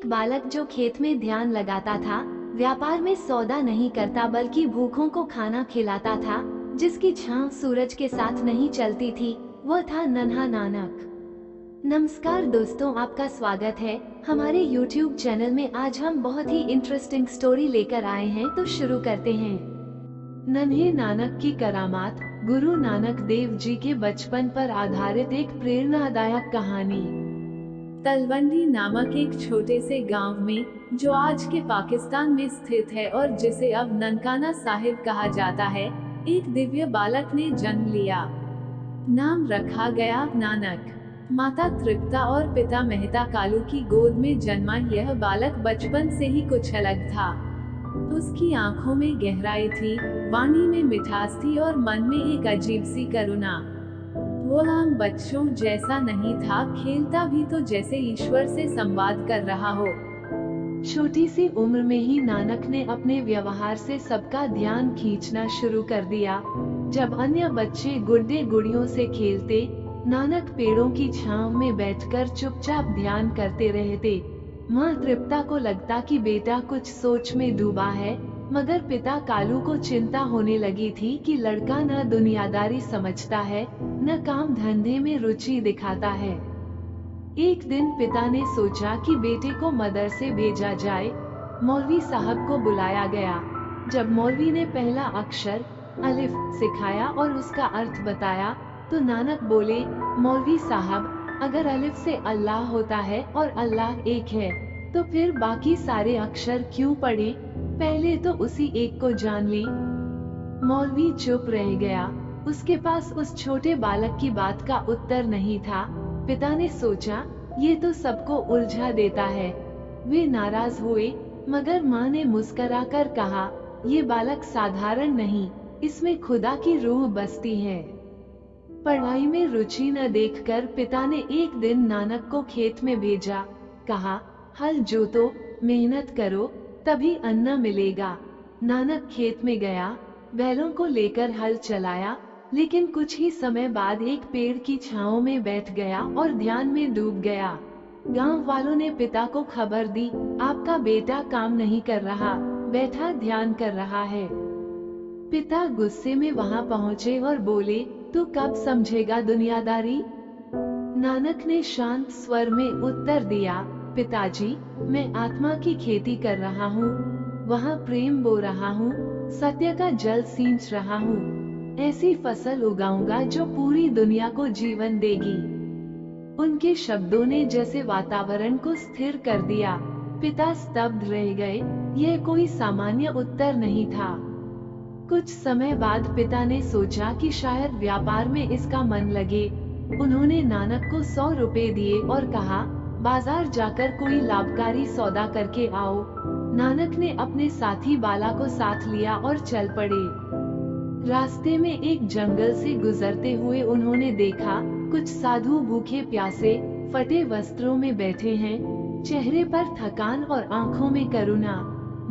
एक बालक जो खेत में ध्यान लगाता था, व्यापार में सौदा नहीं करता बल्कि भूखों को खाना खिलाता था, जिसकी छांव सूरज के साथ नहीं चलती थी, वो था नन्हा नानक। नमस्कार दोस्तों, आपका स्वागत है हमारे YouTube चैनल में। आज हम बहुत ही इंटरेस्टिंग स्टोरी लेकर आए हैं, तो शुरू करते हैं। नन्हे नानक की करामात, गुरु नानक देव जी के बचपन पर आधारित एक प्रेरणादायक कहानी। तलवंडी नामक एक छोटे से गांव में, जो आज के पाकिस्तान में स्थित है और जिसे अब ननकाना साहिब कहा जाता है, एक दिव्य बालक ने जन्म लिया। नाम रखा गया नानक। माता तृप्ता और पिता मेहता कालू की गोद में जन्मा यह बालक बचपन से ही कुछ अलग था। उसकी आंखों में गहराई थी, वाणी में मिठास थी और मन में एक अजीब सी करुणा। वो आम बच्चों जैसा नहीं था, खेलता भी तो जैसे ईश्वर से संवाद कर रहा हो। छोटी सी उम्र में ही नानक ने अपने व्यवहार से सबका ध्यान खींचना शुरू कर दिया। जब अन्य बच्चे गुड्डे गुड़ियों से खेलते, नानक पेड़ों की छांव में बैठकर चुपचाप ध्यान करते रहते। माँ तृप्ता को लगता कि बेटा कुछ सोच में डूबा है, मगर पिता कालू को चिंता होने लगी थी कि लड़का न दुनियादारी समझता है, न काम धंधे में रुचि दिखाता है। एक दिन पिता ने सोचा कि बेटे को मदरसे भेजा जाए। मौलवी साहब को बुलाया गया। जब मौलवी ने पहला अक्षर अलिफ सिखाया और उसका अर्थ बताया, तो नानक बोले, मौलवी साहब, अगर अलिफ से अल्लाह होता है और अल्लाह एक है, तो फिर बाकी सारे अक्षर क्यों पढ़े? पहले तो उसी एक को जान ली। मौलवी चुप रह गया। उसके पास उस छोटे बालक की बात का उत्तर नहीं था। पिता ने सोचा, ये तो सबको उलझा देता है। वे नाराज हुए, मगर माँ ने मुस्कुराकर कहा, ये बालक साधारण नहीं, इसमें खुदा की रूह बसती है। पढ़ाई में रुचि न देखकर पिता ने एक दिन नानक को खेत में भेजा। कहा, हल जोतो, मेहनत करो, तभी अन्न मिलेगा। नानक खेत में गया, बैलों को लेकर हल चलाया, लेकिन कुछ ही समय बाद एक पेड़ की छांव में बैठ गया और ध्यान में डूब गया। गांव वालों ने पिता को खबर दी, आपका बेटा काम नहीं कर रहा, बैठा ध्यान कर रहा है। पिता गुस्से में वहां पहुंचे और बोले, तू कब समझेगा दुनियादारी? नानक ने शांत स्वर में उत्तर दिया, पिताजी, मैं आत्मा की खेती कर रहा हूँ, वहाँ प्रेम बो रहा हूँ, सत्य का जल सींच रहा हूँ। ऐसी फसल उगाऊंगा जो पूरी दुनिया को जीवन देगी। उनके शब्दों ने जैसे वातावरण को स्थिर कर दिया। पिता स्तब्ध रह गए। यह कोई सामान्य उत्तर नहीं था। कुछ समय बाद पिता ने सोचा कि शायद व्यापार में इसका मन लगे। उन्होंने नानक को 100 रुपए दिए और कहा, बाजार जाकर कोई लाभकारी सौदा करके आओ। नानक ने अपने साथी बाला को साथ लिया और चल पड़े। रास्ते में एक जंगल से गुजरते हुए उन्होंने देखा, कुछ साधु भूखे प्यासे, फटे वस्त्रों में बैठे हैं, चेहरे पर थकान और आंखों में करुणा।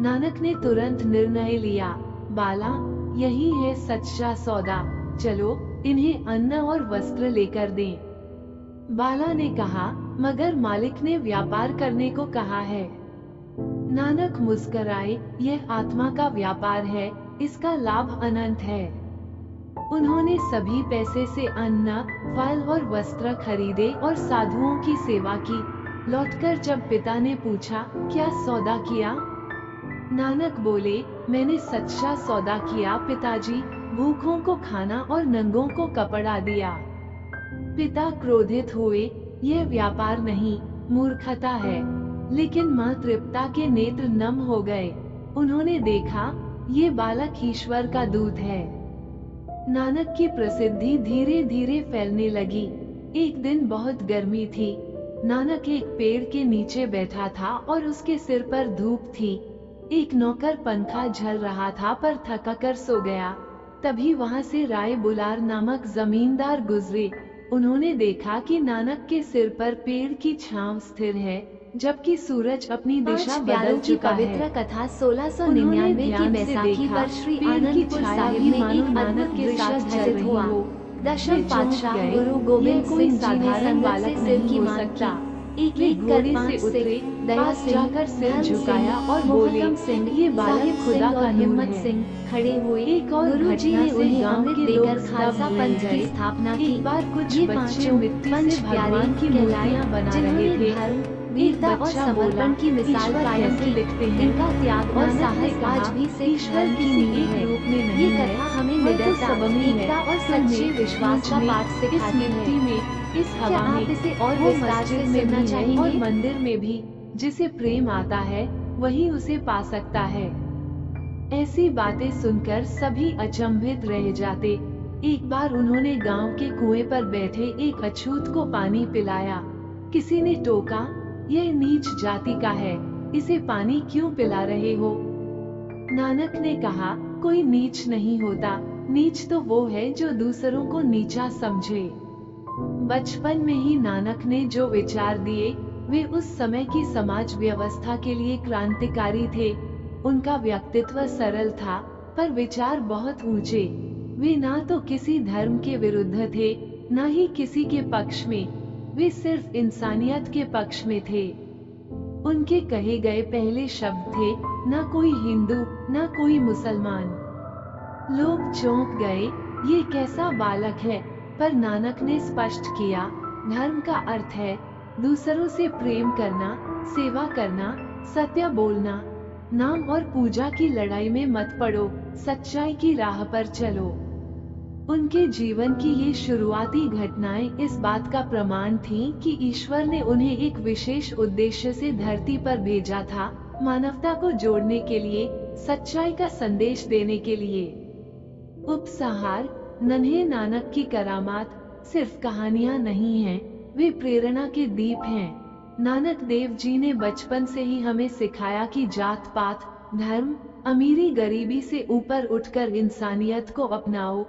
नानक ने तुरंत निर्णय लिया, बाला, यही है सच्चा सौदा, चलो इन्हें अन्न और वस्त्र लेकर दें। बाला ने कहा, मगर मालिक ने व्यापार करने को कहा है। नानक मुस्कुराए, यह आत्मा का व्यापार है, इसका लाभ अनंत है। उन्होंने सभी पैसे से अन्न, फल और वस्त्र खरीदे और साधुओं की सेवा की। लौटकर जब पिता ने पूछा, क्या सौदा किया? नानक बोले, मैंने सच्चा सौदा किया पिताजी, भूखों को खाना और नंगों को कपड़ा दिया। पिता क्रोधित हुए, यह व्यापार नहीं, मूर्खता है। लेकिन माँ तृप्ता के नेत्र नम हो गए। उन्होंने देखा, ये बालक ईश्वर का दूत है। नानक की प्रसिद्धि धीरे धीरे फैलने लगी। एक दिन बहुत गर्मी थी। नानक एक पेड़ के नीचे बैठा था और उसके सिर पर धूप थी। एक नौकर पंखा झल रहा था पर थककर सो गया। तभी वहां से राय बुलार नामक जमींदार गुजरे। उन्होंने देखा कि नानक के सिर पर पेड़ की छांव स्थिर है, जबकि सूरज अपनी दिशा बदल चुका है। पवित्र कथा 1699 की बैसाखी पर श्री आनंदपुर साहिब में एक नानक के साथ घटित हुआ। दशम पातशाह गुरु गोबिंद सिंह जी ने संगत से सिर की मांग की। एक एक कर 5 सिख दया पास सिंह, जाकर सिर धर्म झुकाया सिंह, और बोले, मोहकम सिंह, ये बालक साहिब खुदा सिंह का और नूर हिम्मत है। सिंह खड़े हुए। एक और गुरुजी घटना ने से उन्हें गांव अमृत के देकर लोग खालसा स्तब्ध पंथ रह की गए। स्थापना की। एक बार कुछ ये बच्चे पांचों मिट्टी पंच से प्यारे भगवान की कहलाए, मूर्तियां बना जिन्होंने रहे थे। धर्म, एक वीरता और बच्चा समर्पण बोला, की मिसाल ईश्वर कायम कैसे की। दिखते हैं? इनका त्याग और नानक ने साहस कहा, आज भी सिख ईश्वर धर्म की किसी नींव एक है। रूप में ये नहीं है, कथा हमें वह तो निडरता, सब में है। एकता और तुम सच्चे में, विश्वास मुझ का में, पाठ इस सिखाती मिट्टी है। में, इस क्या हवा आप में, इसे और वो विस्तार से मस्जिद में सुनना भी है चाहेंगे? और मंदिर में भी। जिसे प्रेम आता है वही उसे पा सकता है। ऐसी बातें सुनकर सभी अचंभित रह जाते। एक बार उन्होंने गांव के कुएं पर बैठे एक अछूत को पानी पिलाया। किसी ने टोका, यह नीच जाति का है, इसे पानी क्यों पिला रहे हो? नानक ने कहा, कोई नीच नहीं होता, नीच तो वो है जो दूसरों को नीचा समझे। बचपन में ही नानक ने जो विचार दिए, वे उस समय की समाज व्यवस्था के लिए क्रांतिकारी थे। उनका व्यक्तित्व सरल था, पर विचार बहुत ऊंचे। वे ना तो किसी धर्म के विरुद्ध थे, न ही किसी के पक्ष में, वे सिर्फ इंसानियत के पक्ष में थे। उनके कहे गए पहले शब्द थे, न कोई हिंदू, न कोई मुसलमान। लोग चौंक गए, ये कैसा बालक है? पर नानक ने स्पष्ट किया, धर्म का अर्थ है दूसरों से प्रेम करना, सेवा करना, सत्य बोलना। नाम और पूजा की लड़ाई में मत पड़ो, सच्चाई की राह पर चलो। उनके जीवन की ये शुरुआती घटनाएं इस बात का प्रमाण थीं कि ईश्वर ने उन्हें एक विशेष उद्देश्य से धरती पर भेजा था, मानवता को जोड़ने के लिए, सच्चाई का संदेश देने के लिए। उपसंहार, नन्हे नानक की करामात सिर्फ कहानियां नहीं हैं, वे प्रेरणा के दीप हैं। नानक देव जी ने बचपन से ही हमें सिखाया कि जात पात, धर्म, अमीरी गरीबी से ऊपर उठकर इंसानियत को अपनाओ।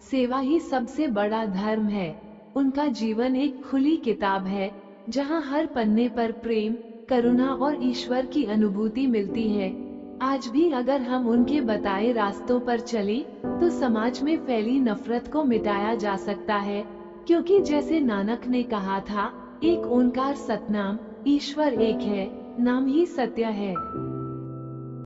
सेवा ही सबसे बड़ा धर्म है। उनका जीवन एक खुली किताब है, जहां हर पन्ने पर प्रेम, करुणा और ईश्वर की अनुभूति मिलती है। आज भी अगर हम उनके बताए रास्तों पर चलें, तो समाज में फैली नफरत को मिटाया जा सकता है, क्योंकि जैसे नानक ने कहा था, एक ओंकार सतनाम, ईश्वर एक है, नाम ही सत्य है।